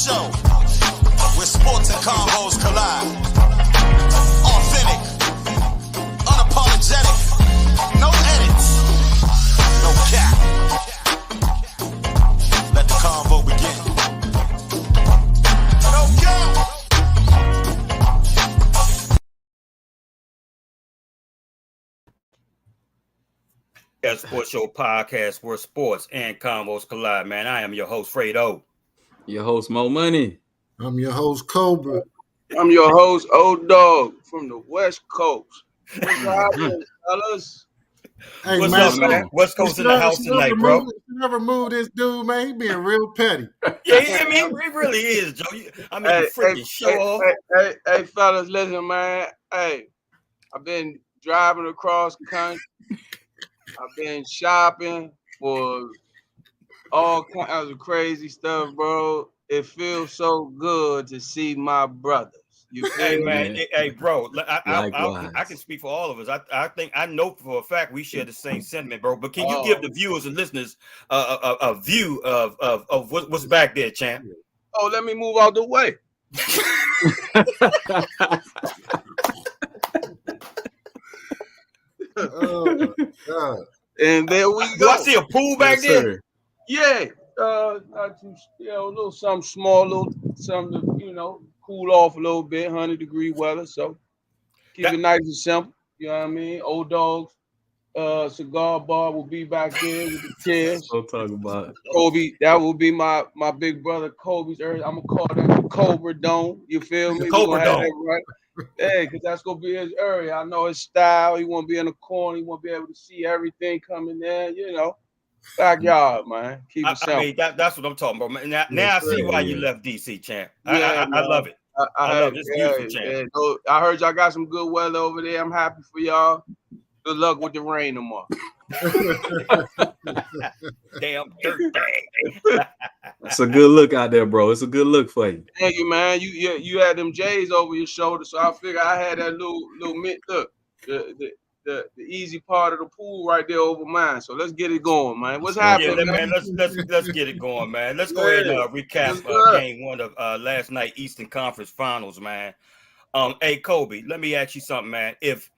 show where sports and combos collide. Authentic, unapologetic, no edits, no cap. Let the convo begin. No cap. That Sports Show podcast where sports and combos collide, man. I am your host, Fredo. Your host, Mo Money. I'm your host, Cobra. I'm your host, Old Dog from the West Coast. What's happening, fellas? Hey, What's man, up, man? West Coast in the house tonight, bro. You never move this dude, man. He being real petty. Yeah, I mean, it really is, Joe. I mean, freaking show off. Hey, fellas, listen, man. Hey, I've been driving across the country. I've been shopping for all kinds of crazy stuff, bro. It feels so good to see my brothers. You Hey, feel man. me? Hey, bro. I Likewise. can speak for all of us. I think I know for a fact we share the same sentiment, bro. But can you give the viewers and listeners a view of what's back there, champ? Oh, let me move out the way. Oh, God. And there we Do go. I see a pool back Yes, there? sir. Yeah, not too, a little something small, something to, cool off a little bit, 100-degree weather. So keep it nice and simple. You know what I mean? Old Dog's cigar bar will be back there with the chairs. We'll talk about it. Kobe, that will be my big brother Kobe's area. I'm gonna call that the Cobra Dome. You feel me? The Cobra Dome. Right? Hey, because that's gonna be his area. I know his style. He won't be in the corner. He won't be able to see everything coming in. Backyard, man. Keep it simple. I mean, that's what I'm talking about, man. Now I see why you left DC, champ. Yeah, I love it. I love it. It's beautiful, champ. Yeah. So, I heard y'all got some good weather over there. I'm happy for y'all. Good luck with the rain tomorrow. Damn dirt bag. It's a good look out there, bro. It's a good look for you. Thank you, man. You had them J's over your shoulder, so I figured I had that little mint. Look, the easy part of the pool right there over mine. So let's get it going, man. What's happening, man? Let's get it going, man. Let's go ahead and recap game one of last night Eastern Conference Finals, man. Hey Kobe, let me ask you something, man. If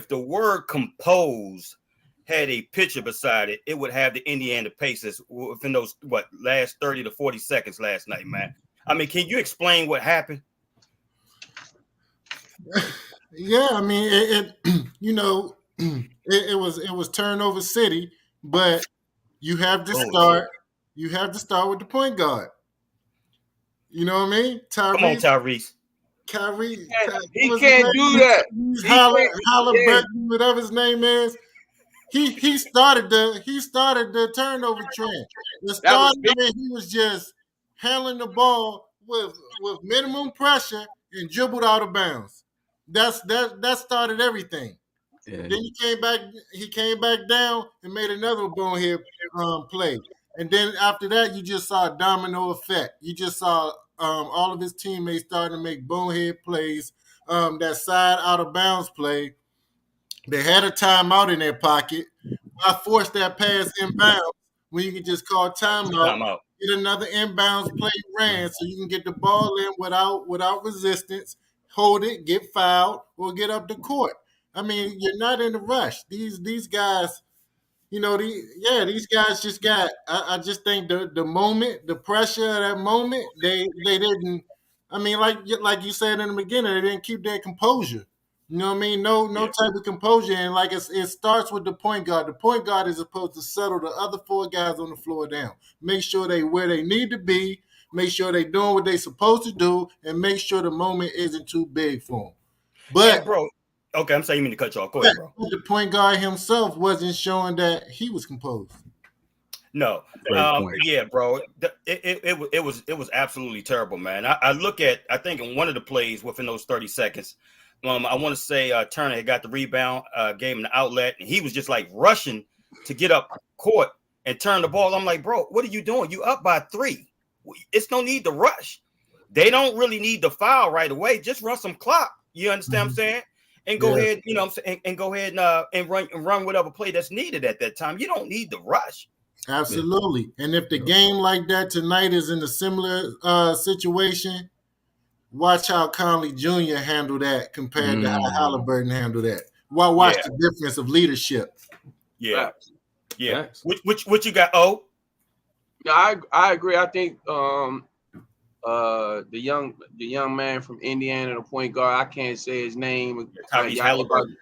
the word compose had a picture beside it, it would have the Indiana Pacers within those last 30 to 40 seconds last night, man. I mean, can you explain what happened? Yeah, I mean, it was turnover city, but you have to start. You have to start with the point guard. You know what I mean? Tyrese. Come on, Tyrese. Kyrie. He can't do that. Halliburton, whatever his name is. He started the turnover trend. It started when he was just handling the ball with minimum pressure and dribbled out of bounds. That started everything. Yeah. Then he came back down and made another bonehead play. And then after that, you just saw a domino effect. You just saw all of his teammates starting to make bonehead plays. That side out of bounds play. They had a timeout in their pocket. I forced that pass inbounds when you can just call timeout. Get another inbounds play ran so you can get the ball in without resistance, hold it, get fouled, or get up the court. I mean, you're not in a rush. These guys, these guys just got. I just think the moment, the pressure of that moment, they didn't. I mean, like you said in the beginning, they didn't keep their composure. You know what I mean? No type of composure, and it starts with the point guard. The point guard is supposed to settle the other four guys on the floor down. Make sure they where they need to be. Make sure they doing what they supposed to do, and make sure the moment isn't too big for them. But bro, okay, I'm sorry, you mean to cut you off. Go ahead, bro. The point guard himself wasn't showing that he was composed. No, yeah, bro. It was absolutely terrible, man. I think in one of the plays within those 30 seconds. I want to say Turner had got the rebound, gave him the outlet, and he was just like rushing to get up court and turn the ball. I'm like, bro, what are you doing? You up by 3. It's no need to rush. They don't really need to foul right away. Just run some clock. You understand what I'm saying? And go ahead, and go ahead and run whatever play that's needed at that time. You don't need to rush. Absolutely. And if the game like that tonight is in a similar situation, watch how Conley Jr. handle that compared to how Halliburton handle that. Well, watch the difference of leadership. Yeah. Yeah. What you got? Oh, yeah, I agree. I think the young man from Indiana, the point guard, I can't say his name. Tyrese Halliburton.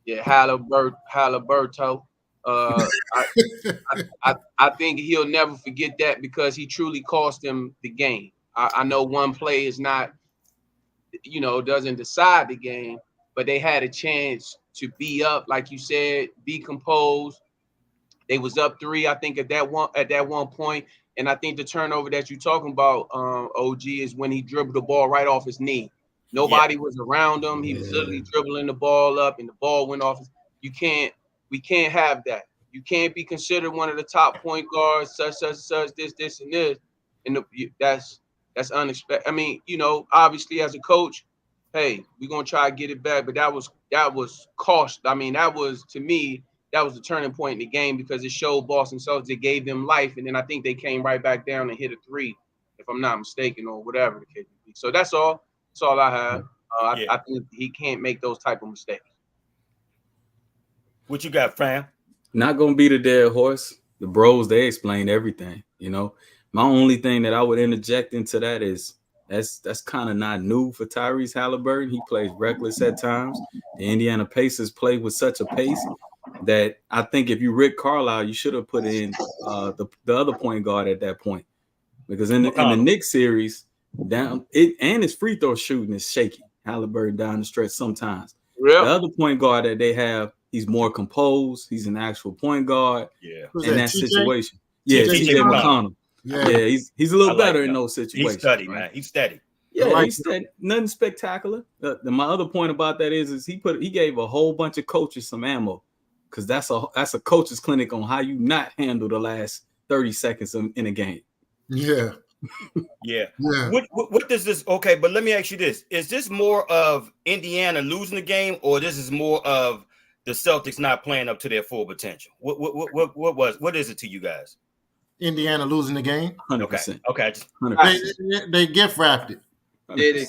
Yeah, Haliburto. I think he'll never forget that because he truly cost them the game. I know one play is not, doesn't decide the game, but they had a chance to be up, like you said, be composed. They was up 3, I think, at that one point. And I think the turnover that you're talking about, OG, is when he dribbled the ball right off his knee. Nobody was around him. He was literally dribbling the ball up, and the ball went off. We can't have that. You can't be considered one of the top point guards, such, this, and this. And that's unexpected. I mean, obviously as a coach, hey, we're gonna try to get it back. But that was cost. I mean, to me, that was the turning point in the game because it showed Boston Celtics, it gave them life, and then I think they came right back down and hit a 3, if I'm not mistaken, or whatever the case may be. So that's all. That's all I have. I think he can't make those type of mistakes. What you got, fam? Not gonna be the dead horse. The bros, they explain everything. My only thing that I would interject into that is that's kind of not new for Tyrese Halliburton. He plays reckless at times. The Indiana Pacers play with such a pace that I think if you Rick Carlisle, you should have put in the other point guard at that point, because in the Knicks series, and his free throw shooting is shaky. Halliburton down the stretch sometimes. Really? The other point guard that they have, he's more composed. He's an actual point guard. Yeah. In that situation. Yeah, TJ McConnell. Yeah, he's a little better in those situations. He's steady, man. He's steady. Yeah, he's steady. Nothing spectacular. My other point about that is he gave a whole bunch of coaches some ammo, because that's a coach's clinic on how you not handle the last 30 seconds in a game. Yeah. Yeah. What does this? Okay, but let me ask you this: is this more of Indiana losing the game, or this is more of the Celtics not playing up to their full potential? What is it to you guys? Indiana losing the game. 100%. Okay. 100%. They gift wrapped it. They did.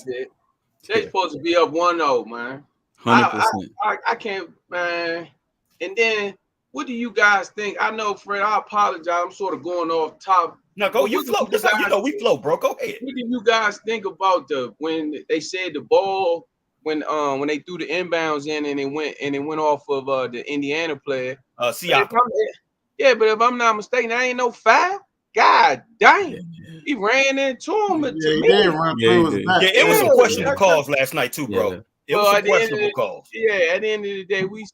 They're supposed to be up 1-0, man. 100%. I can't, man. And then, what do you guys think? I know, Fred, I apologize. I'm sort of going off top. No, go. You flow. We flow, bro. Go ahead. What do you guys think about when they said the ball, when they threw the inbounds in and it went off of the Indiana player? Siakam. Yeah, but if I'm not mistaken, that ain't no foul. God dang. He ran into him. It was some questionable calls last night too, bro. Yeah. It was some questionable calls. Yeah, at the end of the day, we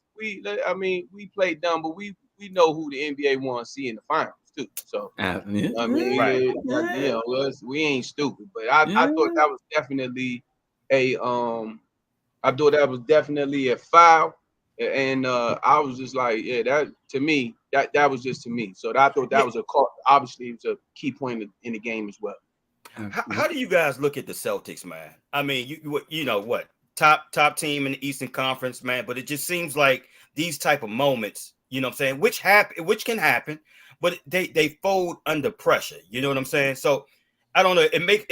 played dumb, but we know who the NBA wants to see in the finals too. So we ain't stupid. But I thought that was definitely a foul. And I was just like, that to me, that was just to me. So I thought that was a call. Obviously, it was a key point in the game as well. How do you guys look at the Celtics, man? I mean, you know what? Top team in the Eastern Conference, man. But it just seems like these type of moments, you know what I'm saying, which can happen, but they fold under pressure. You know what I'm saying? So I don't know. It makes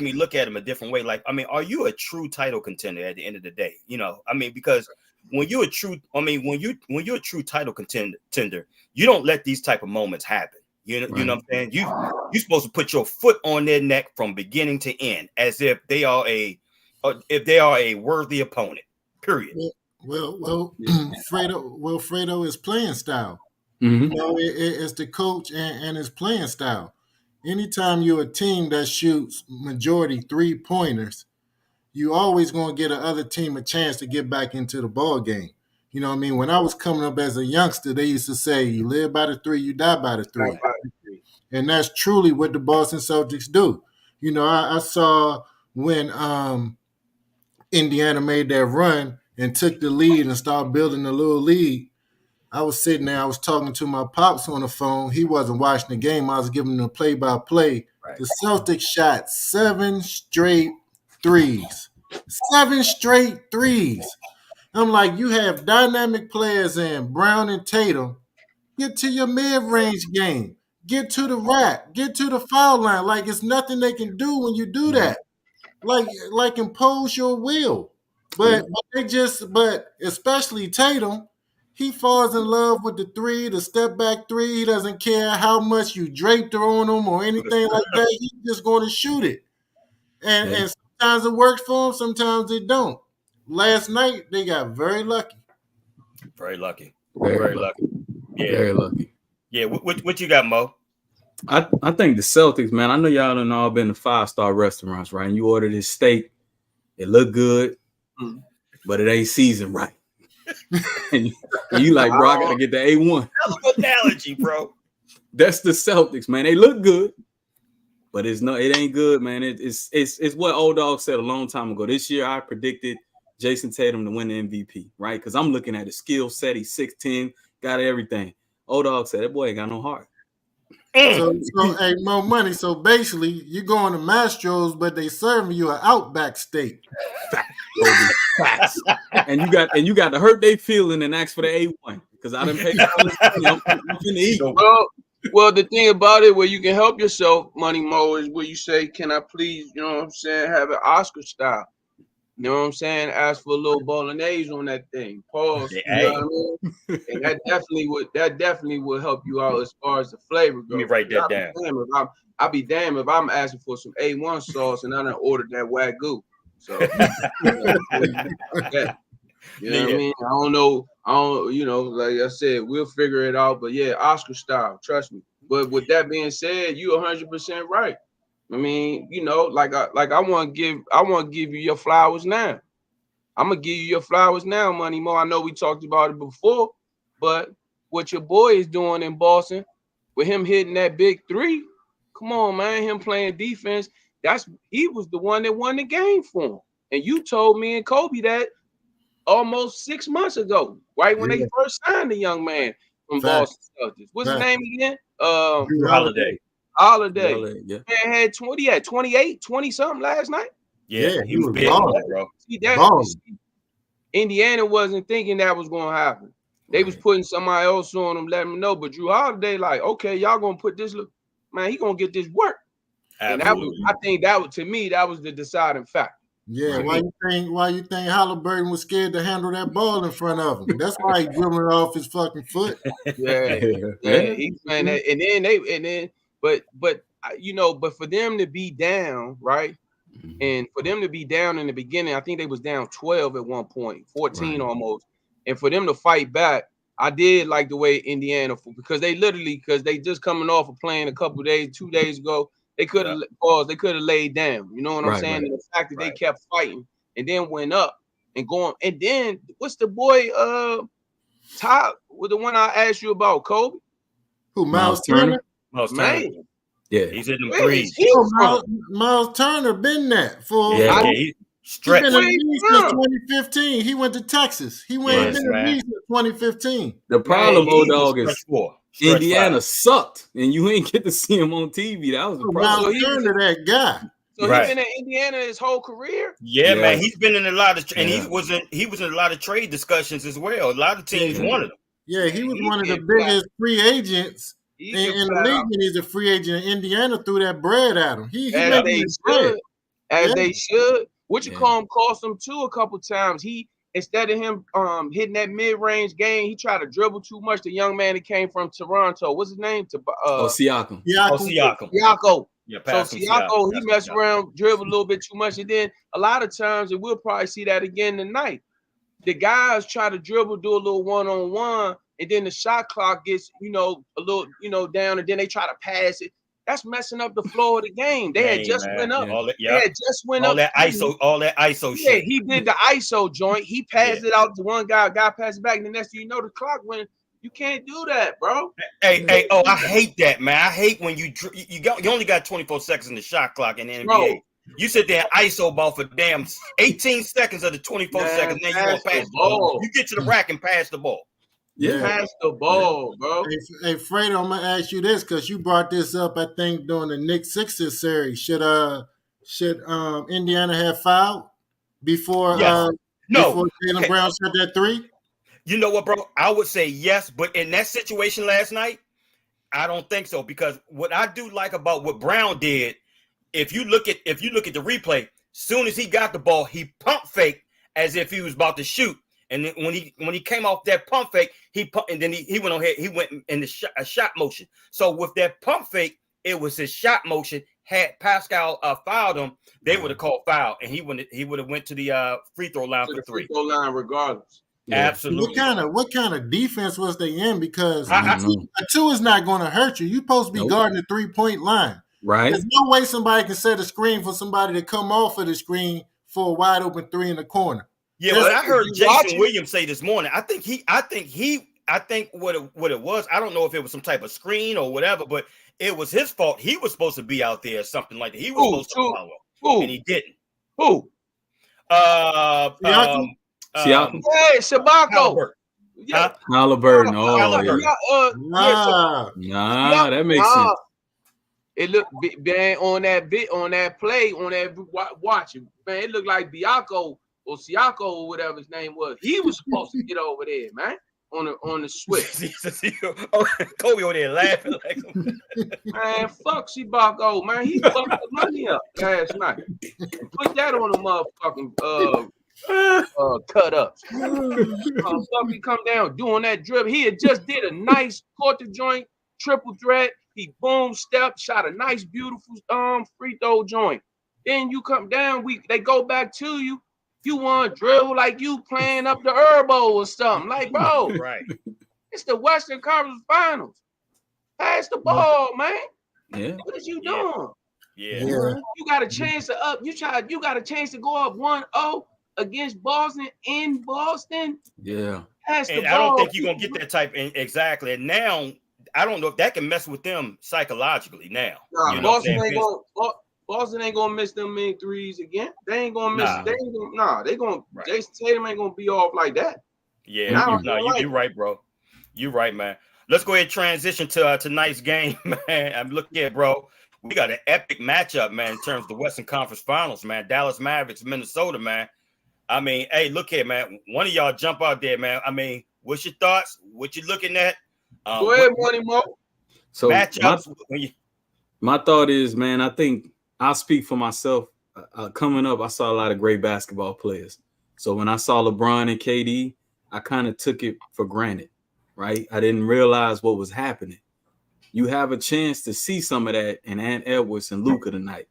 me look at them a different way. Like, I mean, are you a true title contender at the end of the day? You know, I mean, because when you're a true title contender, you don't let these type of moments happen. You know what I'm saying? You're supposed to put your foot on their neck from beginning to end, as if they are a worthy opponent. Period. Well, Fredo is playing style. Mm-hmm. You know, it's the coach and his playing style. Anytime you're a team that shoots majority 3-pointers, you always going to get another team a chance to get back into the ball game. You know what I mean? When I was coming up as a youngster, they used to say, you live by the 3, you die by the 3. And that's truly what the Boston Celtics do. You know, I saw when Indiana made that run and took the lead and started building a little lead. I was sitting there, I was talking to my pops on the phone. He wasn't watching the game. I was giving him the play-by-play. Right. The Celtics shot 7 straight threes. 7 straight threes. I'm like, you have dynamic players in Brown and Tatum Get to your mid-range game. Get to the rack. Get to the foul line. Like it's nothing they can do when you do that. Like impose your will. But especially Tatum, he falls in love with the three, the step back three. He doesn't care how much you draped on him or anything like that. He's just going to shoot it. And sometimes it works for him, sometimes it don't. Last night they got very lucky. Very lucky. Very lucky. Yeah. Very lucky. Yeah. What you got, Mo? I think the Celtics, man. I know y'all done all been to 5-star restaurants, right? And you order this steak, it look good, but it ain't seasoned right. and you like, bro, I gotta get the A1. Hell of an analogy, bro. That's the Celtics, man. They look good, but it ain't good, man. It's what old dog said a long time ago. This year, I predicted Jason Tatum to win the MVP, right? Because I'm looking at his skill set. He's 6'10", got everything. Old dog said that boy ain't got no heart. So hey, more money. So basically, you going to Mastro's, but they serving you an Outback steak. Facts. And you got to hurt their feeling and ask for the A1 because I didn't pay I'm finna eat. Well, the thing about it, where you can help yourself, Money Mo, is where you say, "Can I please, you know what I'm saying, have it Oscar style." You know what I'm saying? Ask for a little bolognese on that thing. Pause. You know what I mean? And that definitely would help you out as far as the flavor goes. Let me write that down. I'll be damned if I'm asking for some A1 sauce and I done ordered that Wagyu. So yeah. You know what I mean? I don't, you know, like I said, we'll figure it out. But yeah, Oscar style, trust me. But with that being said, you 100% right. I mean, you know, like I want to give you your flowers now. I'm gonna give you your flowers now, Money Mo. I know we talked about it before, but what your boy is doing in Boston with him hitting that big three, come on, man, him playing defense. He was the one that won the game for him. And you told me and Kobe that almost 6 months ago, right when they first signed the young man from Boston Celtics. What's his name again? Holiday. Yeah. Man had 28, 20 something last night. Yeah, he was big on it, bro. See, Indiana wasn't thinking that was going to happen. They was putting somebody else on them, letting them know. But Drew Holiday, like, okay, y'all gonna put this. Man, he gonna get this work. Absolutely. And I think that was, to me, that was the deciding factor. Yeah, why you think Halliburton was scared to handle that ball in front of him? That's why he dribbling it off his fucking foot. Yeah, he's playing that, but you know, but for them to be down, right, and for them to be down in the beginning, I think they was down 12 at one point, 14 almost, and for them to fight back, I did like the way Indiana, because they just coming off of playing a couple days, 2 days ago. They could have paused. They could have laid down. You know what I'm saying? And the fact that they kept fighting and then went up and going. And then what's the boy? Todd, with the one I asked you about, Kobe. Who? Miles Turner. Miles Turner. Yeah, he's in the threes. Miles Turner been that for. He's stretched. He been in the league since 2015. He went to Texas. He went in the league since 2015. The problem, old dog, is Indiana sucked, and you ain't get to see him on TV. That was the problem. So he was that guy. So he's been in Indiana his whole career. Yeah, man, he's been in a lot of, and he was in a lot of trade discussions as well. A lot of teams wanted him. Yeah, he was one of the biggest free agents in the league. When he's a free agent, Indiana threw that bread at him. As they should. What you call him? Cost him too a couple times. Instead of him hitting that mid-range game, he tried to dribble too much. The young man that came from Toronto, what's his name? Siakam. Siakam. Yeah, so Siakam, he messed around, dribbled a little bit too much, and then a lot of times, and we'll probably see that again tonight, the guys try to dribble, do a little one-on-one, and then the shot clock gets, a little, down, and then they try to pass it. That's messing up the flow of the game. They had just went up. They had just went up. All that ISO shit. Yeah, he did the ISO joint. He passed it out to one guy. Guy passed it back, and the next thing you know, the clock went. You can't do that, bro. Hey, I hate that, man. I hate when you only got 24 seconds in the shot clock in the NBA. Bro, you sit there and ISO ball for damn 18 seconds of the 24 seconds. Then you want to pass the ball. You get to the rack and pass the ball. Yeah, pass the ball, bro. Hey, Fredo, I'm gonna ask you this because you brought this up. I think during the Knicks Sixers series, should Indiana have fouled before before Jaylen Brown shot that three? You know what, bro? I would say yes, but in that situation last night, I don't think so, because what I do like about what Brown did, if you look at the replay, soon as he got the ball, he pump faked as if he was about to shoot. And then when he came off that pump fake, he went on here. He went in a shot motion. So with that pump fake, it was his shot motion. Had Pascal fouled him, they would have called foul, and he would have went to the free throw line for 3. Free throw line, regardless. Yeah. Absolutely. What kind of defense was they in? Because a 2 is not going to hurt you. You're supposed to be guarding the 3-point line. Right. There's no way somebody can set a screen for somebody to come off of the screen for a wide open 3 in the corner. Yeah, well, I heard Jason Williams say this morning. I think what it was, I don't know if it was some type of screen or whatever, but it was his fault. He was supposed to be out there or something like that. He was supposed to follow, and he didn't. Who? Siakam? Hey, Shabako. Yeah. Halliburton. Nah, that makes sense. It looked man on that play on that watch it, man. It looked like Bianco or Siako or whatever his name was. He was supposed to get over there, man, on the switch. Kobe over there laughing like, man, fuck Sibako, man. He fucked the money up last night. Put that on the motherfucking cut ups. Fucking come down doing that dribble. He had just did a nice quarter joint, triple threat. He boom step, shot a nice, beautiful free throw joint. Then you come down, they go back to you. You want to dribble like you playing up the Herbo or something. Like, bro, right? It's the Western Conference Finals. Pass the ball, man. Yeah. What is you doing? Yeah. You got a chance to up. You got a chance to go up 1-0 against Boston in Boston. Yeah. Pass the and ball. I don't think you're gonna get that type exactly. And now I don't know if that can mess with them psychologically now. Nah, you know Boston ain't gonna miss them many threes again. They ain't gonna miss. They gonna. Right. Jason Tatum ain't gonna be off like that. Yeah, you're right, bro. You're right, man. Let's go ahead and transition to tonight's game, man. I'm looking at, bro. We got an epic matchup, man, in terms of the Western Conference Finals, man. Dallas Mavericks, Minnesota, man. I mean, hey, look here, man. One of y'all jump out there, man. I mean, what's your thoughts? What you looking at? Go ahead, Money Mo. So matchups. My thought is, man, I think I'll speak for myself. Coming up, I saw a lot of great basketball players. So when I saw LeBron and KD, I kind of took it for granted, right? I didn't realize what was happening. You have a chance to see some of that in Ant Edwards and Luka tonight.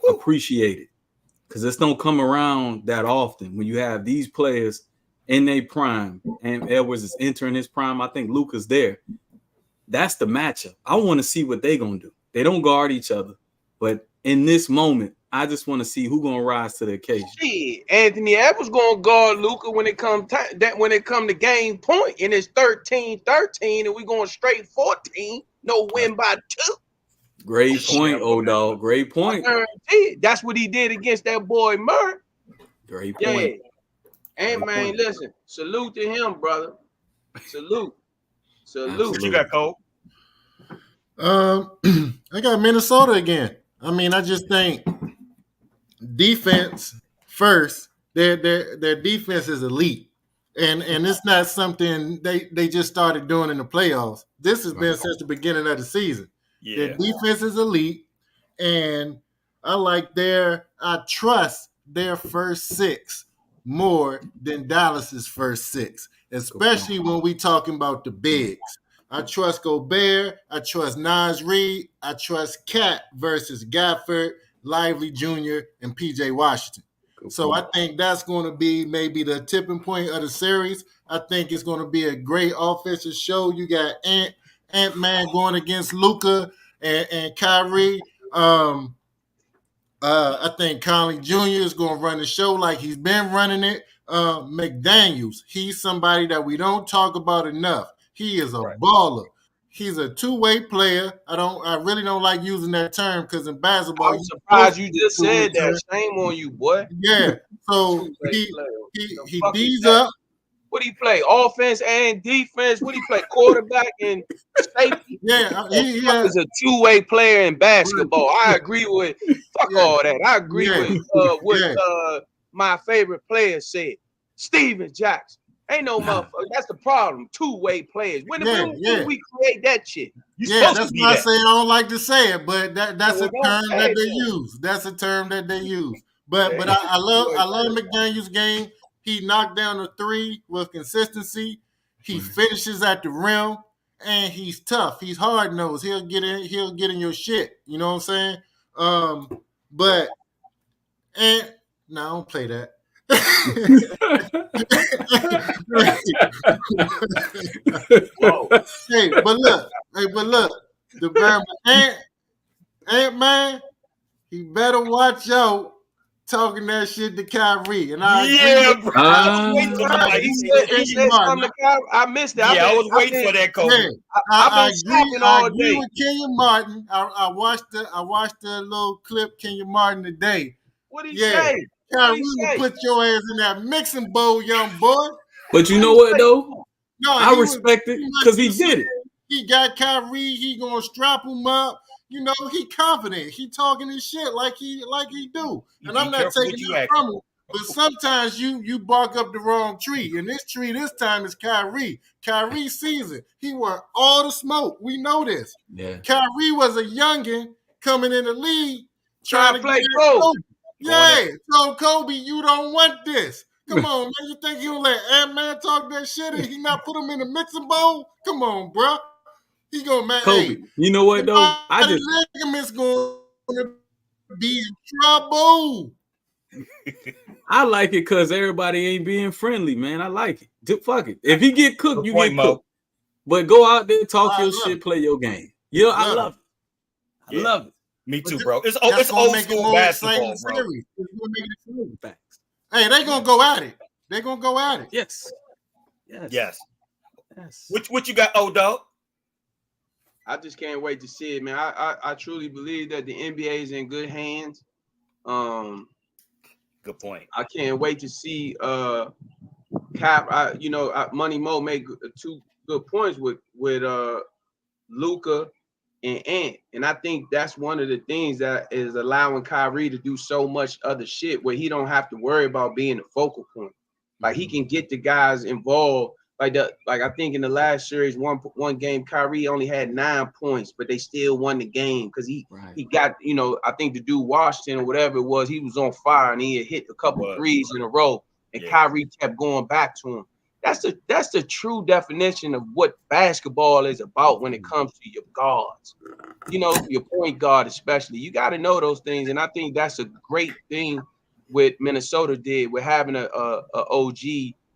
Appreciate it, because this don't come around that often when you have these players in their prime. Ant Edwards is entering his prime. I think Luka's there. That's the matchup. I want to see what they're going to do. They don't guard each other, but in this moment, I just want to see who's going to rise to the occasion. Shit, Anthony Edwards going to guard Luka when it come to game point, and it's 13-13, and we going straight 14. No win by 2. Great point, O-Dog. Great point. That's what he did against that boy Murray. Great point. Yeah. And man, listen, salute to him, brother. Salute. What you got, Cole? I got Minnesota again. I mean, I just think defense first. Their defense is elite, and it's not something they just started doing in the playoffs. This has been since the beginning of the season. Yeah. Their defense is elite, and I trust their first 6 more than Dallas's first 6, especially when we talking about the bigs. I trust Gobert. I trust Naz Reid. I trust Cat versus Gafford, Lively Jr., and P.J. Washington. So I think that's going to be maybe the tipping point of the series. I think it's going to be a great offensive show. You got Ant-Man going against Luka and Kyrie. I think Conley Jr. is going to run the show like he's been running it. McDaniels, he's somebody that we don't talk about enough. He is a baller. He's a two-way player. I really don't like using that term because in basketball, I'm surprised you just said that. Shame on you, boy. Yeah. So he D's up. What do you play? Offense and defense. What do you play? Quarterback and safety. Yeah, he is a two-way player in basketball. I agree with all that. I agree with what my favorite player said, Steven Jackson. Ain't no motherfucker. That's the problem. Two-way players. When we create that shit? That's why I say I don't like to say it, but that's a term that they use. That's a term that they use. But I love McDaniel's game. He knocked down a three with consistency. He finishes at the rim, and he's tough. He's hard nosed. He'll get in your shit. You know what I'm saying? No, I don't play that. Hey, but look, the Bama Ant-Man, he better watch out talking that shit to Kyrie. And I missed that. Yeah, I was waiting for that, Kobe. I agree with Kenyon Martin. I watched the little clip Kenyon Martin today. What did he say? Kyrie will put your ass in that mixing bowl, young boy. But you know what though? No, I respect it because he did it. He got Kyrie. He gonna strap him up. You know, he confident. He talking his shit like he do. And I'm not taking it from him. But sometimes you bark up the wrong tree. And this tree this time is Kyrie. Kyrie sees it. He want all the smoke. We know this. Yeah. Kyrie was a youngin coming in the league trying to play Kobe. Yeah. So Kobe, you don't want this. Come on, man. You think he'll let Ant-Man talk that shit and he not put him in the mixing bowl? Come on, bro. He gonna man. Kobe, hey, you know what though? Ligaments gonna be in trouble. I like it because everybody ain't being friendly, man. I like it. Fuck it. If he get cooked, you get cooked. But go out there, talk your shit, play your game. Yeah, I love it. I love it. Me too, bro. It's old school basketball, bro. Hey, they gonna go at it. They gonna go at it. Yes. What you got, old dog? I just can't wait to see it, man. I truly believe that the NBA is in good hands. Good point. I can't wait to see Money Mo make two good points with Luka and Ant. And I think that's one of the things that is allowing Kyrie to do so much other shit where he don't have to worry about being the focal point. Like he can get the guys involved. Like I think in the last series, one game, Kyrie only had 9 points, but they still won the game because he got, I think the dude Washington or whatever it was, he was on fire and he had hit a couple threes in a row, and Kyrie kept going back to him. That's the true definition of what basketball is about when it comes to your guards. Your point guard especially. You got to know those things, and I think that's a great thing what Minnesota did with having a OG.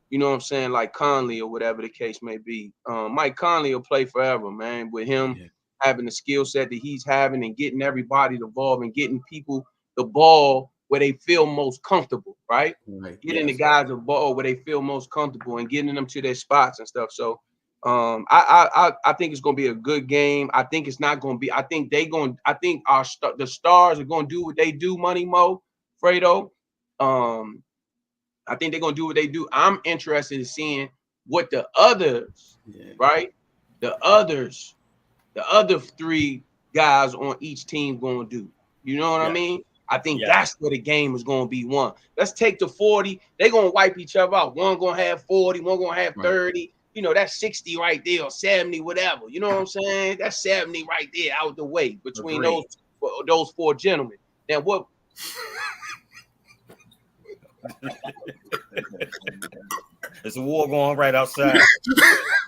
You know what I'm saying? Like Conley or whatever the case may be. Mike Conley will play forever, man. With him having the skill set that he's having and getting everybody involved and getting people the ball where they feel most comfortable, right? Getting the guys the ball where they feel most comfortable and getting them to their spots and stuff. So I think it's gonna be a good game. I think it's not gonna be. I think the stars are gonna do what they do, Money Mo, Fredo. I think they're gonna do what they do. I'm interested in seeing what the others, right? The other three guys on each team gonna do. You know what I mean? I think that's where the game is gonna be won. Let's take the 40. They're gonna wipe each other out. One gonna have 40, one gonna have 30. That's 60 right there, or 70, whatever. You know what I'm saying? That's 70 right there out the way between those four gentlemen. Now what? There's a war going right outside.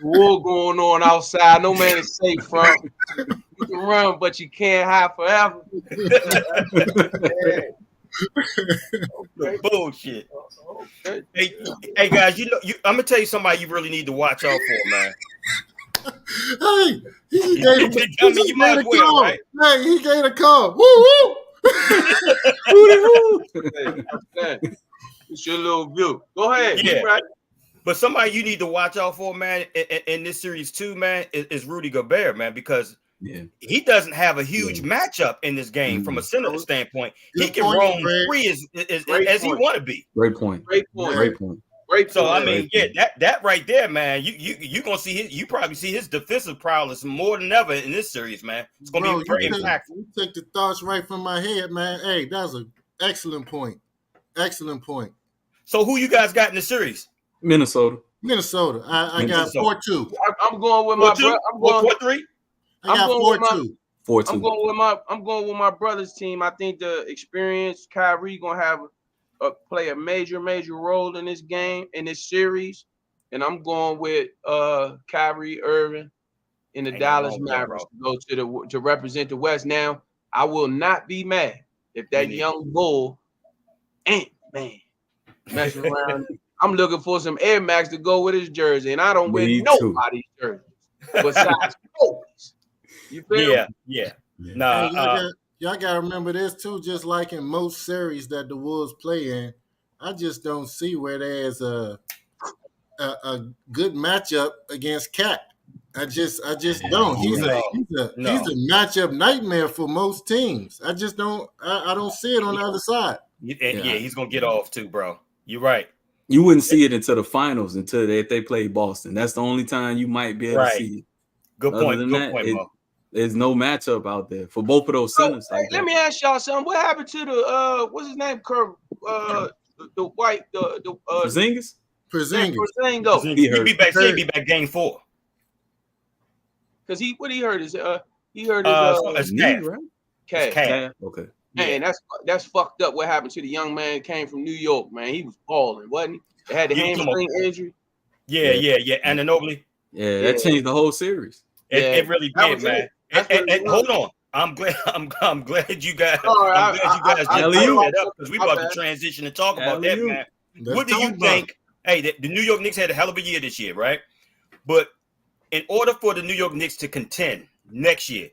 War going on outside. No man is safe from. You can run, but you can't hide forever. Okay. Bullshit. Okay. Hey guys, I'm gonna tell you somebody you really need to watch out for, man. Hey, he gave you might as well, right? Hey, he gave a call. Woo woo. It's your little view. Go ahead. Yeah. Right. But somebody you need to watch out for, man, in this series too, man, is Rudy Gobert, man, because he doesn't have a huge matchup in this game from a center standpoint. He can roam free as he want to be. Great point. So I mean, that right there, man. You gonna see you probably see his defensive prowess more than ever in this series, man. It's gonna be pretty impactful. You take the thoughts right from my head, man. Hey, that's an excellent point. Excellent point. So who you guys got in the series? Minnesota. Minnesota. I got 4-2. I'm going with my brother. I'm going 4-3. I got 4-2. 4-2. I'm going with my brother's team. I think the experienced Kyrie gonna have play a major role in this game, in this series, and I'm going with Kyrie Irving in the Dallas Mavericks to go to represent the West. Now, I will not be mad if that young bull ain't messing around. I'm looking for some Air Max to go with his jersey, and I don't wear nobody's jersey besides Kobe's. You feel me? Yeah. Nah, hey, y'all gotta remember this too. Just like in most series that the Wolves play in, I just don't see where there's a good matchup against Cat. I just don't. He's a matchup nightmare for most teams. I just don't. I don't see it on the other side. Yeah, he's gonna get off too, bro. You're right. You wouldn't see it until the finals, if they play Boston. That's the only time you might be able to see it. Good point. Mo. There's no matchup out there for both of those centers. Let me ask y'all something. What happened to the what's his name? The white Porzingis? Porzingis. He'll be back game 4. Because he hurt his calf, right? Calf. Okay. Man, that's fucked up. What happened to the young man that came from New York? Man, he was balling, wasn't he? They had the hamstring injury. Yeah. Ananobi. Yeah, that changed the whole series. It really did, man. And hold on. I'm glad you guys. That up because we about to transition and talk about that, man. What do you think? Hey, the New York Knicks had a hell of a year this year, right? But in order for the New York Knicks to contend next year,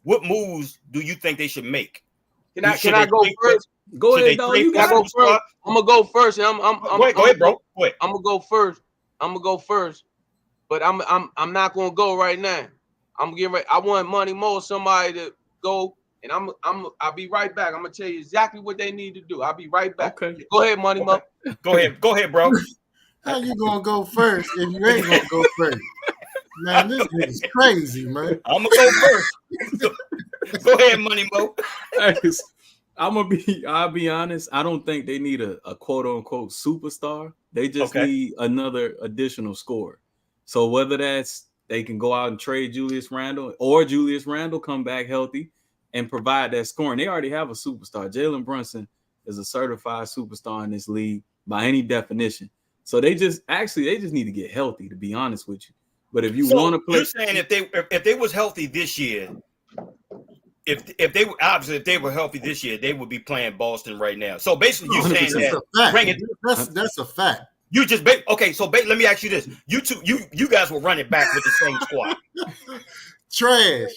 what moves do you think they should make? Can I go first? Go ahead, dog. You got go first. I'm gonna go first. Go ahead, bro. Go ahead. I'm gonna go first. But I'm not gonna go right now. I'm getting ready. I want Money Mo, somebody to go, and I'll be right back. I'm gonna tell you exactly what they need to do. I'll be right back. Okay. Go ahead, Money Mo. Go ahead, bro. How you gonna go first if you ain't gonna go first? Man, this is crazy, man. I'm gonna go first. Go ahead, Money Mo. I'll be honest. I don't think they need a quote unquote superstar. They just need another additional scorer. So whether that's they can go out and trade Julius Randle or Julius Randle come back healthy and provide that scoring. They already have a superstar. Jalen Brunson is a certified superstar in this league by any definition. So they just need to get healthy, to be honest with you. But if you want to play, you're saying if they was healthy this year, if they were healthy this year, they would be playing Boston right now. So basically, you're saying that's a fact. You just so let me ask you this: you guys will run it back with the same squad. Trash.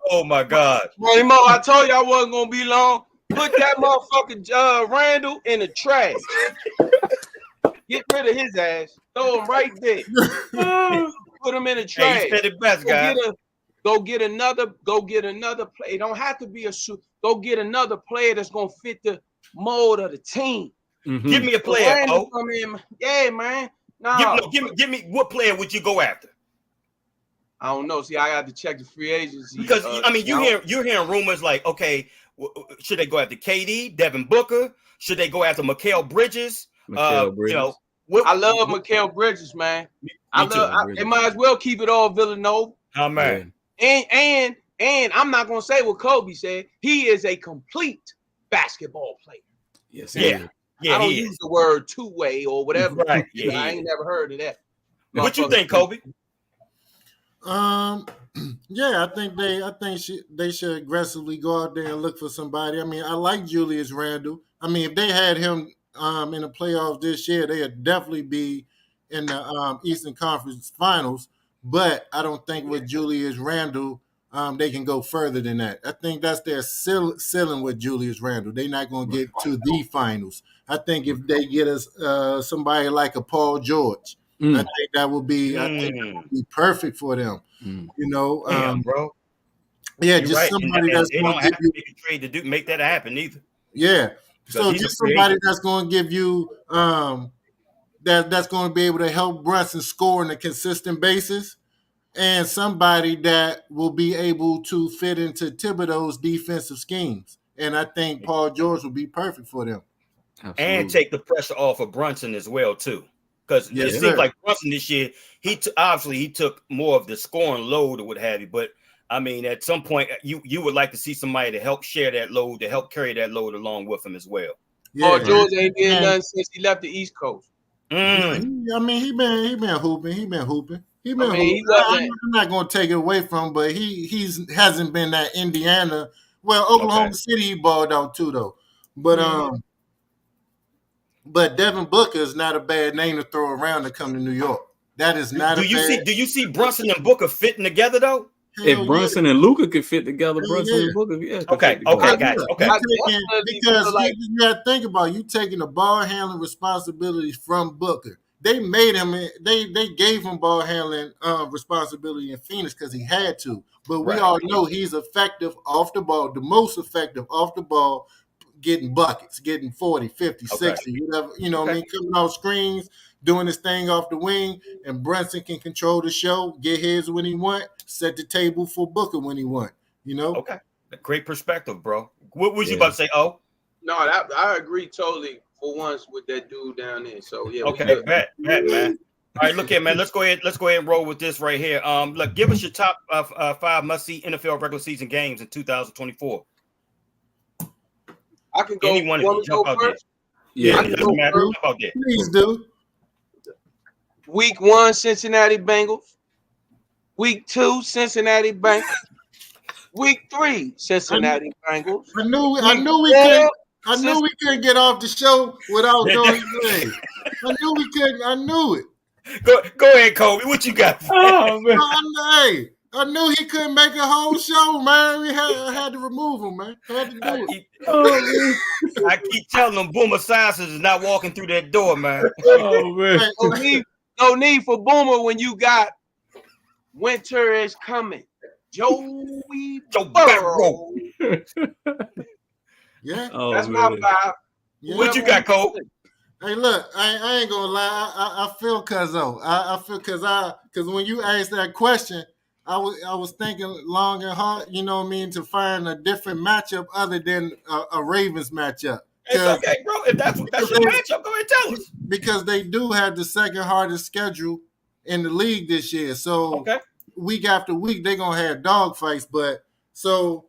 Oh my God, Money Mo, I told you I wasn't gonna be long. Put that motherfucking Randall in the trash. Get rid of his ass. Throw him right there. Put him in the trash. Hey, you said it best, guys. Go get another player. It don't have to be a shoot. Go get another player that's gonna fit the mold of the team. Mm-hmm. Give me a player. Yeah, man. No. Give me what player would you go after? I don't know. See, I got to check the free agency because you're hearing rumors like, okay, should they go after KD, Devin Booker? Should they go after Mikal Bridges? Bridges. I love Mikal Bridges, man. They might as well keep it all Villanova. Oh man. And I'm not gonna say what Kobe said. He is a complete basketball player. Yes. Yeah. I don't use the word two-way or whatever. Right. Yeah, I ain't never heard of that. What you think, Kobe? Yeah, I think they should aggressively go out there and look for somebody. I mean, I like Julius Randle. I mean, if they had him in the playoffs this year, they'd definitely be in the Eastern Conference Finals. But I don't think with Julius Randle, they can go further than that. I think that's their ceiling with Julius Randle. They're not going to get to the finals. I think if they get us somebody like a Paul George, I think that would be perfect for them. You know, bro. Yeah, just right. Somebody that's going to give you make a trade to make that happen either. Yeah, so just somebody that's going to give you that's going to be able to help Brunson score on a consistent basis. and somebody that will be able to fit into Thibodeau's defensive schemes. And I think Paul George will be perfect for them. Absolutely. And take the pressure off of Brunson as well too, because it seems like Brunson this year obviously he took more of the scoring load or what have you. But I mean, at some point you would like to see somebody to help share that load, to help carry that load along with him as well. Paul George ain't did nothing since he left the East Coast. I mean, he been hooping. I'm not going to take it away from him, but he hasn't been that Indiana. Well, Oklahoma City he balled out too though. But Devin Booker is not a bad name to throw around to come to New York. That is not. Do you see Brunson and Booker fitting together though? If Brunson and Luka could fit together, Brunson and Booker, okay, gotcha. Okay, because you got to think about you taking the ball handling responsibilities from Booker. They made him. They gave him ball handling responsibility in Phoenix because he had to. But we all know he's effective off the ball, the most effective off the ball, getting buckets, getting 40, 50, 60, whatever. You know what I mean? Coming off screens, doing his thing off the wing, and Brunson can control the show, get his when he want, set the table for Booker when he want. You know? Okay, great perspective, bro. What was you about to say? Oh, no, I agree totally for once with that dude down there. So yeah. Okay, bet, man. All right, look here, man. Let's go ahead and roll with this right here. Look, give us your top 5 must-see NFL regular season games in 2024. I can go. Anyone can jump out there. Yeah, it doesn't matter. Jump out there. Please do. Week 1, Cincinnati Bengals. Week 2, Cincinnati Bengals. Week 3, Cincinnati Bengals. I knew we couldn't get off the show without doing things. I knew it. Go ahead, Kobe. What you got? Oh man. I knew he couldn't make a whole show, man. I had to remove him, man. I had to do it. I keep telling them Boomer Sciences is not walking through that door, man. Oh man. No need for Boomer when you got winter is coming. Joey Burrow. Yeah. That's my 5. Yeah. What you got, Cole? Hey, look, I ain't gonna lie. I feel cuzzo. I feel because when you asked that question, I was thinking long and hard, you know what I mean, to find a different matchup other than a Ravens matchup. It's okay, bro. If that's your matchup, go ahead and tell us. Because they do have the second hardest schedule in the league this year. So week after week, they're going to have dog fights. But so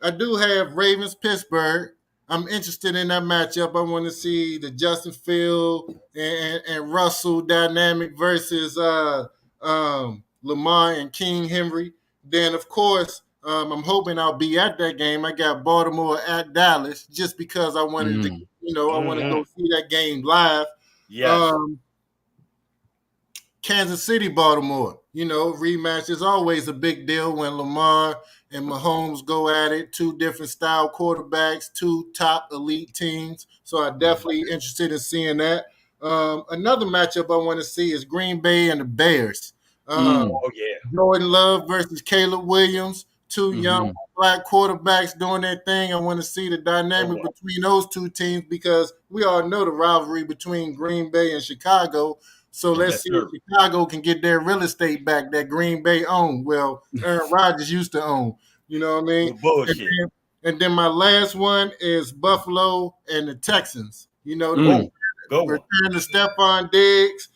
I do have Ravens, Pittsburgh. I'm interested in that matchup. I want to see the Justin Field and Russell dynamic versus Lamar and King Henry. Then, of course, I'm hoping I'll be at that game. I got Baltimore at Dallas just because I wanted to, I want to go see that game live. Yes. Kansas City, Baltimore. Rematch is always a big deal when Lamar and Mahomes go at it. 2 different style quarterbacks, 2 top elite teams. So I'm definitely interested in seeing that. Another matchup I want to see is Green Bay and the Bears. Jordan Love versus Caleb Williams. 2 young black quarterbacks doing their thing. I want to see the dynamic between those 2 teams because we all know the rivalry between Green Bay and Chicago. So let's see if Chicago can get their real estate back that Green Bay owned. Well, Aaron Rodgers used to own. You know what I mean? Bullshit. And then my last one is Buffalo and the Texans. Return to Stephon Diggs.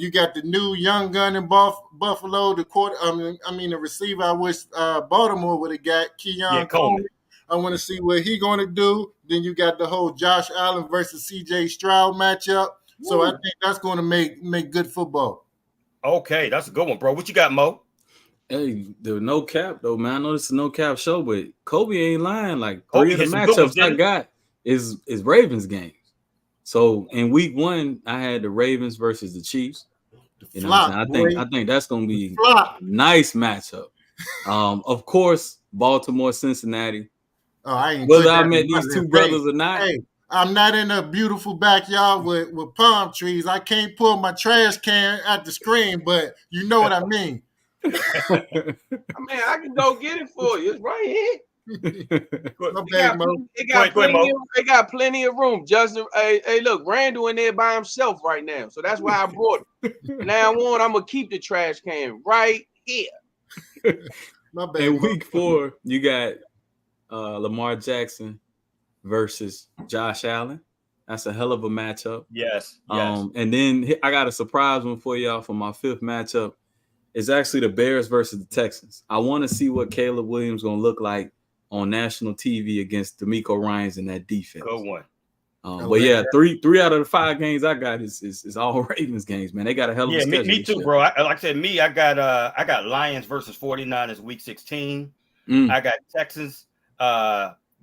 You got the new young gun in Buffalo. The receiver I wish Baltimore would have got, Keon Coleman. I want to see what he's going to do. Then you got the whole Josh Allen versus C.J. Stroud matchup. So I think that's going to make good football. Okay, that's a good one, bro. What you got, Mo? Hey, the no cap though, man. I know this is a no cap show, but Kobe ain't lying. Like 3 of the matchups I got is Ravens games. So in week 1, I had the Ravens versus the Chiefs. You know what I'm saying? I think that's gonna be a nice matchup. Of course, Baltimore, Cincinnati. Whether I met these 2 brothers or not. Hey, I'm not in a beautiful backyard with palm trees. I can't pull my trash can at the screen, but you know what I mean. I can go get it for you. It's right here. They got plenty of room. Justin, hey, look, Randall in there by himself right now, so that's why I brought it. Now I'm gonna keep the trash can right here. My bad. In week 4, you got Lamar Jackson versus Josh Allen. That's a hell of a matchup. Yes. And then I got a surprise one for y'all for my 5th matchup. It's actually the Bears versus the Texans. I want to see what Caleb Williams going to look like on national TV against D'Amico Ryans in that defense. Good one. But yeah, three out of the 5 games I got is all Ravens games, man. They got a hell of a schedule. Me too, bro. Like I said, I got Lions versus 49ers week 16. I got Texans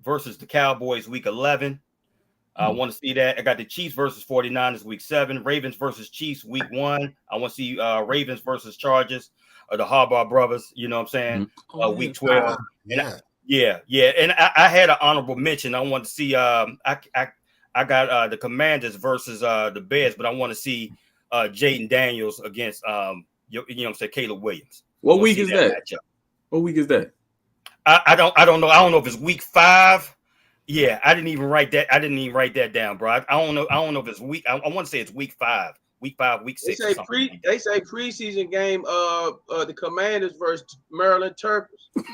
versus the Cowboys week 11. I want to see that. I got the Chiefs versus 49ers week 7, Ravens versus Chiefs week 1. I want to see Ravens versus Chargers or the Harbaugh brothers, you know what I'm saying? Week 12. And I had an honorable mention. I want to see I got the Commanders versus the Bears, but I want to see Jaden Daniels against you know what I'm saying, Caleb Williams. What week is that? What week is that? I don't know. I don't know if it's week 5. Yeah, I didn't even write that down, bro. I don't know if it's week. I want to say it's week 5, week 6. They say preseason game. The Commanders versus Maryland Terps.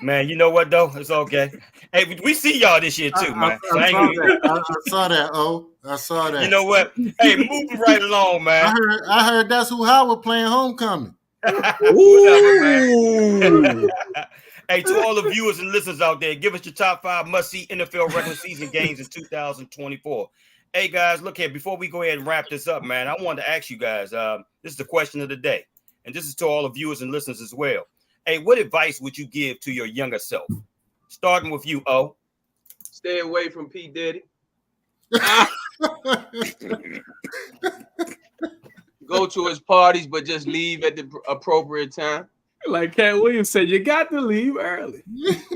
Man, you know what though? It's okay. Hey, we see y'all this year too, man. I saw that. I saw that. You know what? Hey, moving right along, man. I heard that's who Howard playing homecoming. Whatever, hey, to all the viewers and listeners out there, give us your top 5 must-see NFL regular season games in 2024. Hey, guys, look here. Before we go ahead and wrap this up, man, I wanted to ask you guys, this is the question of the day, and this is to all the viewers and listeners as well. Hey, what advice would you give to your younger self? Starting with you, O. Stay away from P. Diddy. Go to his parties, but just leave at the appropriate time. Like Cat Williams said, you got to leave early.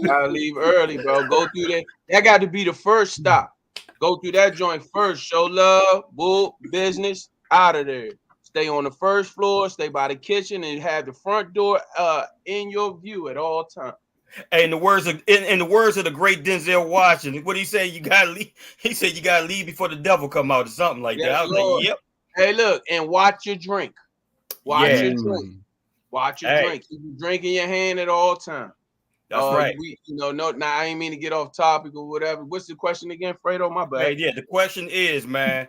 Gotta leave early, bro. Go through that. That got to be the first stop. Go through that joint first. Show love, bull, business, out of there. Stay on the first floor, stay by the kitchen, and have the front door in your view at all times. Hey, in the words of the great Denzel Washington, what did he say? You gotta leave. He said you gotta leave before the devil come out or something like that. I was like, yep. Hey, look, and watch your drink. Watch your drink. Watch your drink. Keep your drink in your hand at all times. That's right. I ain't mean to get off topic or whatever. What's the question again, Fredo? My bad. Hey, yeah, the question is, man,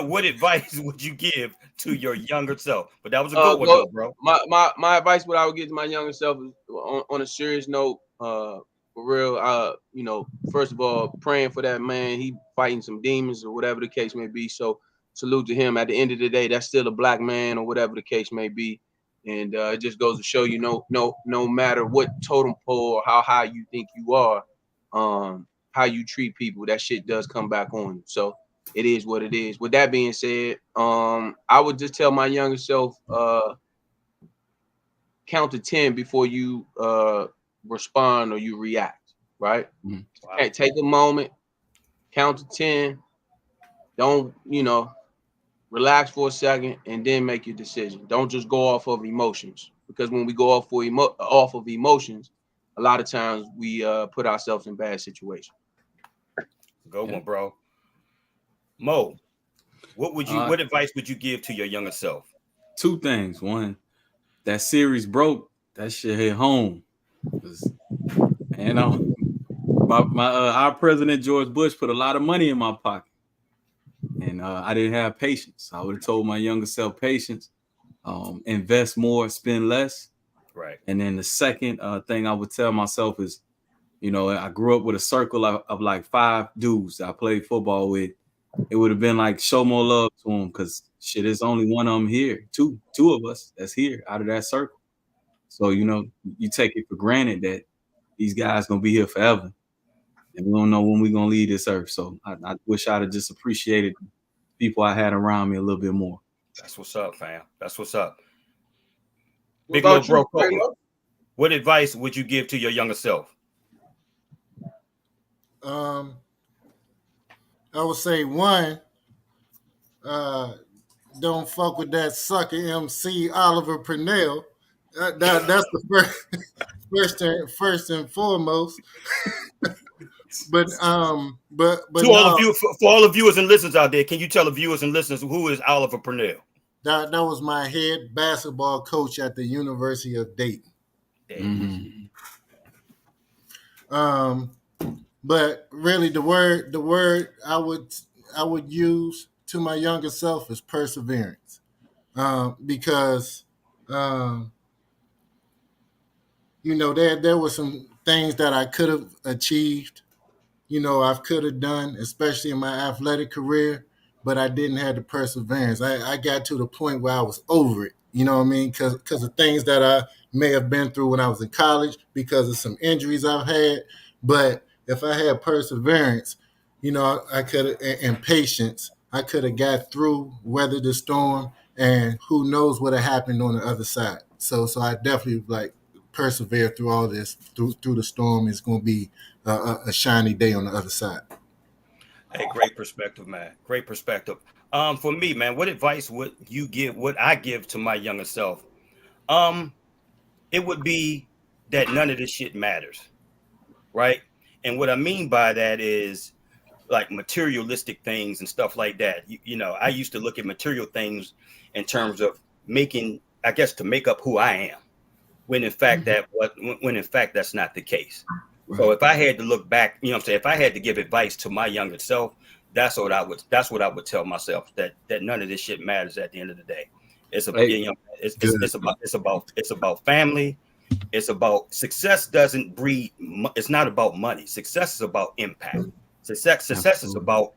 what advice would you give to your younger self? But that was a good one, though, bro. My advice, what I would give to my younger self is on a serious note, for real, first of all, praying for that man. He fighting some demons or whatever the case may be. So salute to him. At the end of the day, that's still a black man or whatever the case may be. And it just goes to show you, no matter what totem pole or how high you think you are, how you treat people, that shit does come back on you. So it is what it is. With that being said, I would just tell my younger self, count to 10 before you respond or you react, right? Mm-hmm. Wow. Okay, take a moment, count to 10. Don't, relax for a second and then make your decision. Don't just go off of emotions, because when we go off of emotions, a lot of times we put ourselves in bad situations. Good one, bro. Mo, what advice would you give to your younger self? 2 things. One, that series broke. That shit hit home. Our president George Bush put a lot of money in my pocket. And I didn't have patience. I would have told my younger self patience, invest more, spend less. Right. And then the second thing I would tell myself is, I grew up with a circle of like 5 dudes I played football with. It would have been like show more love to them, because shit, there's only one of them here. Two of us that's here out of that circle. So, you take it for granted that these guys going to be here forever. And we don't know when we're going to leave this earth. So I wish I'd have just appreciated people I had around me a little bit more. That's what's up, fam. That's what's up. Big little bro, what advice would you give to your younger self? I would say, 1, don't fuck with that sucker MC Oliver Purnell. That's the first and foremost. But to all the viewers and listeners out there, can you tell the viewers and listeners who is Oliver Purnell? That was my head basketball coach at the University of Dayton. Mm-hmm. But really, the word I would use to my younger self is perseverance, because um, there were some things that I could have achieved, I could have done, especially in my athletic career, but I didn't have the perseverance. I got to the point where I was over it, you know what I mean? Because of things that I may have been through when I was in college, because of some injuries I've had. But if I had perseverance, I could have, and patience, I could have got through, weathered the storm, and who knows what had happened on the other side. So I definitely persevere through all this, through the storm. Is going to be a shiny day on the other side. Hey, great perspective, man. Great perspective. For me, man, what advice would you give? Would I give to my younger self? Um, it would be that none of this shit matters, right? And what I mean by that is like materialistic things and stuff like that. I used to look at material things in terms of making, I guess, to make up who I am, when in fact that's not the case. Right. So if I had to look back, I'm saying, if I had to give advice to my younger self, that's what I would tell myself, that none of this shit matters at the end of the day. It's about family. It's about success. Doesn't breed. It's not about money. Success is about impact. Success is about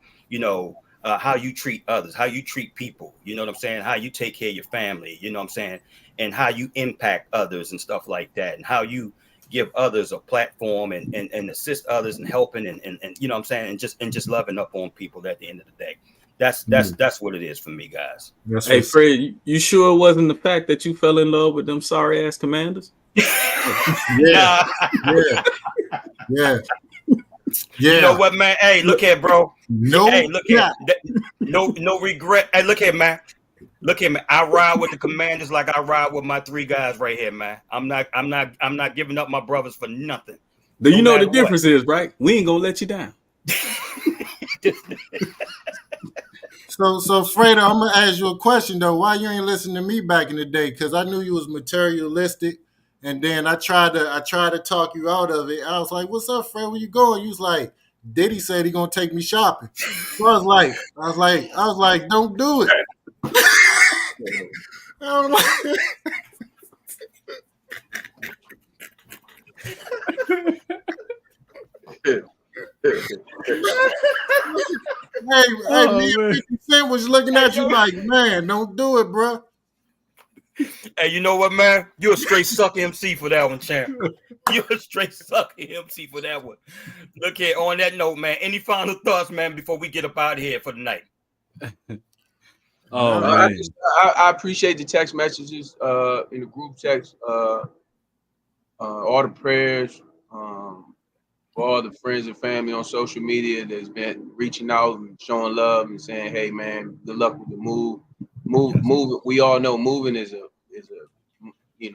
how you treat others, how you treat people. You know what I'm saying? How you take care of your family. You know what I'm saying? And how you impact others and stuff like that, and how you give others a platform and assist others and helping and you know what I'm saying, and just loving up on people at the end of the day. That's what it is for me, guys. Hey, Fred, you sure it wasn't the fact that you fell in love with them sorry ass Commanders? Yeah. You know what, man? Hey, look here, bro. No, hey, look here. No regret. Hey, look here, man. Look here, man. I ride with the Commanders like I ride with my three guys right here, man. I'm not giving up my brothers for nothing. Do you know the difference is, right? We ain't gonna let you down. So Fredo, I'm gonna ask you a question though. Why you ain't listening to me back in the day? Because I knew you was materialistic, and then I tried to talk you out of it. I was like, "What's up, Fred? Where you going?" You was like, "Diddy said he gonna take me shopping." So I was like, "Don't do it." I was like, Hey, me and 50 Cent was looking at you like, man, don't do it, bro. Hey, you know what, man? You're a straight sucker MC for that one, champ. You're a straight sucker MC for that one. Look here, on that note, man, any final thoughts, man, before we get up out of here for the night? I appreciate the text messages in the group text, all the prayers, for all the friends and family on social media that's been reaching out and showing love and saying, "Hey, man, good luck with the move." We all know moving is a you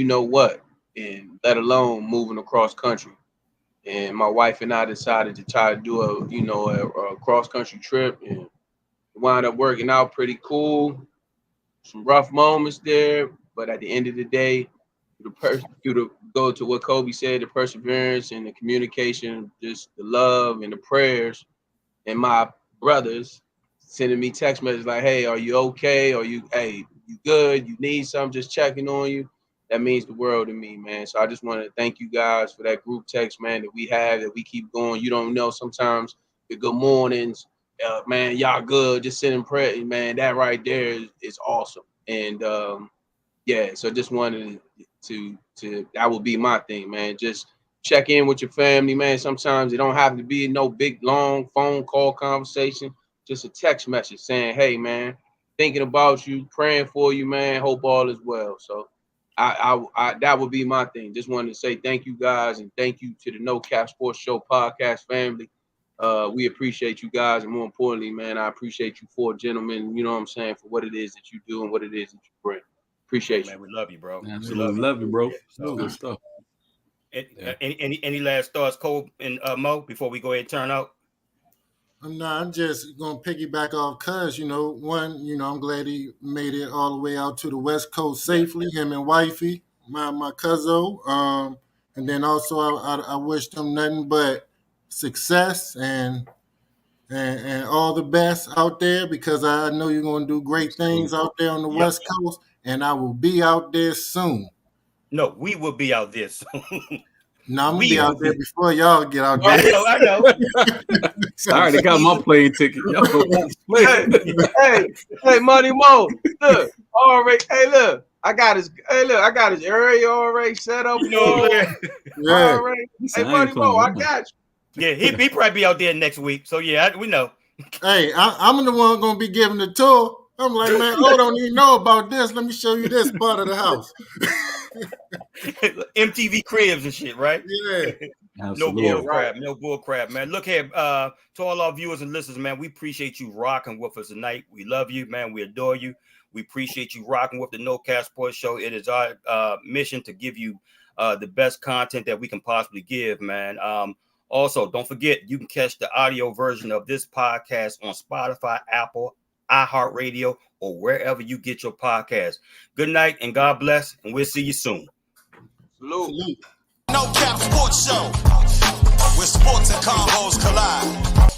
know what, and let alone moving across country. And my wife and I decided to try to do a cross country trip, and it wound up working out pretty cool. Some rough moments there, but at the end of the day, to go to what Kobe said, the perseverance and the communication, just the love and the prayers, and my brothers sending me text messages like, "Hey, are you okay? You good? You need something? Just checking on you." That means the world to me, man. So I just want to thank you guys for that group text, man, that we have, that we keep going. You don't know, sometimes the good mornings, man, y'all good, just sending prayer, man. That right there is awesome. And so just wanted to that would be my thing, man. Just check in with your family, man. Sometimes it don't have to be no big long phone call conversation, just a text message saying, "Hey, man, thinking about you, praying for you, man. Hope all is well." So I that would be my thing. Just wanted to say thank you guys, and thank you to the No Cap Sports Show podcast family. We appreciate you guys, and more importantly, man, I appreciate you four gentlemen, you know what I'm saying, for what it is that you do and what it is that you bring. Appreciate you. Man, we love you, bro. Absolutely love you, bro. So, good stuff. Any last thoughts, Cole and Mo, before we go ahead and turn out? I'm just gonna piggyback off Cuz, I'm glad he made it all the way out to the West Coast safely, him and wifey. my cousin, and then also I wish them nothing but success and all the best out there, because I know you're going to do great things out there on the West Coast, and I will be out there soon. No, we will be out there soon. No, I'm going to be out there before y'all get out there. I know. I already got my plane ticket. Hey, Money Mo, look, already. Hey, look, I got his area already set up. Yeah. Already. Hey, Money Mo, I got you. Yeah, he probably be out there next week. So yeah, we know. Hey, I'm the one going to be giving the tour. I'm like, man, I don't even know about this. Let me show you this part of the house. MTV Cribs and shit, right? Yeah. No bull crap, man. Look here, to all our viewers and listeners, man, we appreciate you rocking with us tonight. We love you, man. We adore you. We appreciate you rocking with the No Cap Sports Show. It is our mission to give you the best content that we can possibly give, man. Also, don't forget, you can catch the audio version of this podcast on Spotify, Apple, iHeartRadio, or wherever you get your podcast. Good night and God bless, and we'll see you soon. Salute. No Cap Sports Show, where sports and combos collide.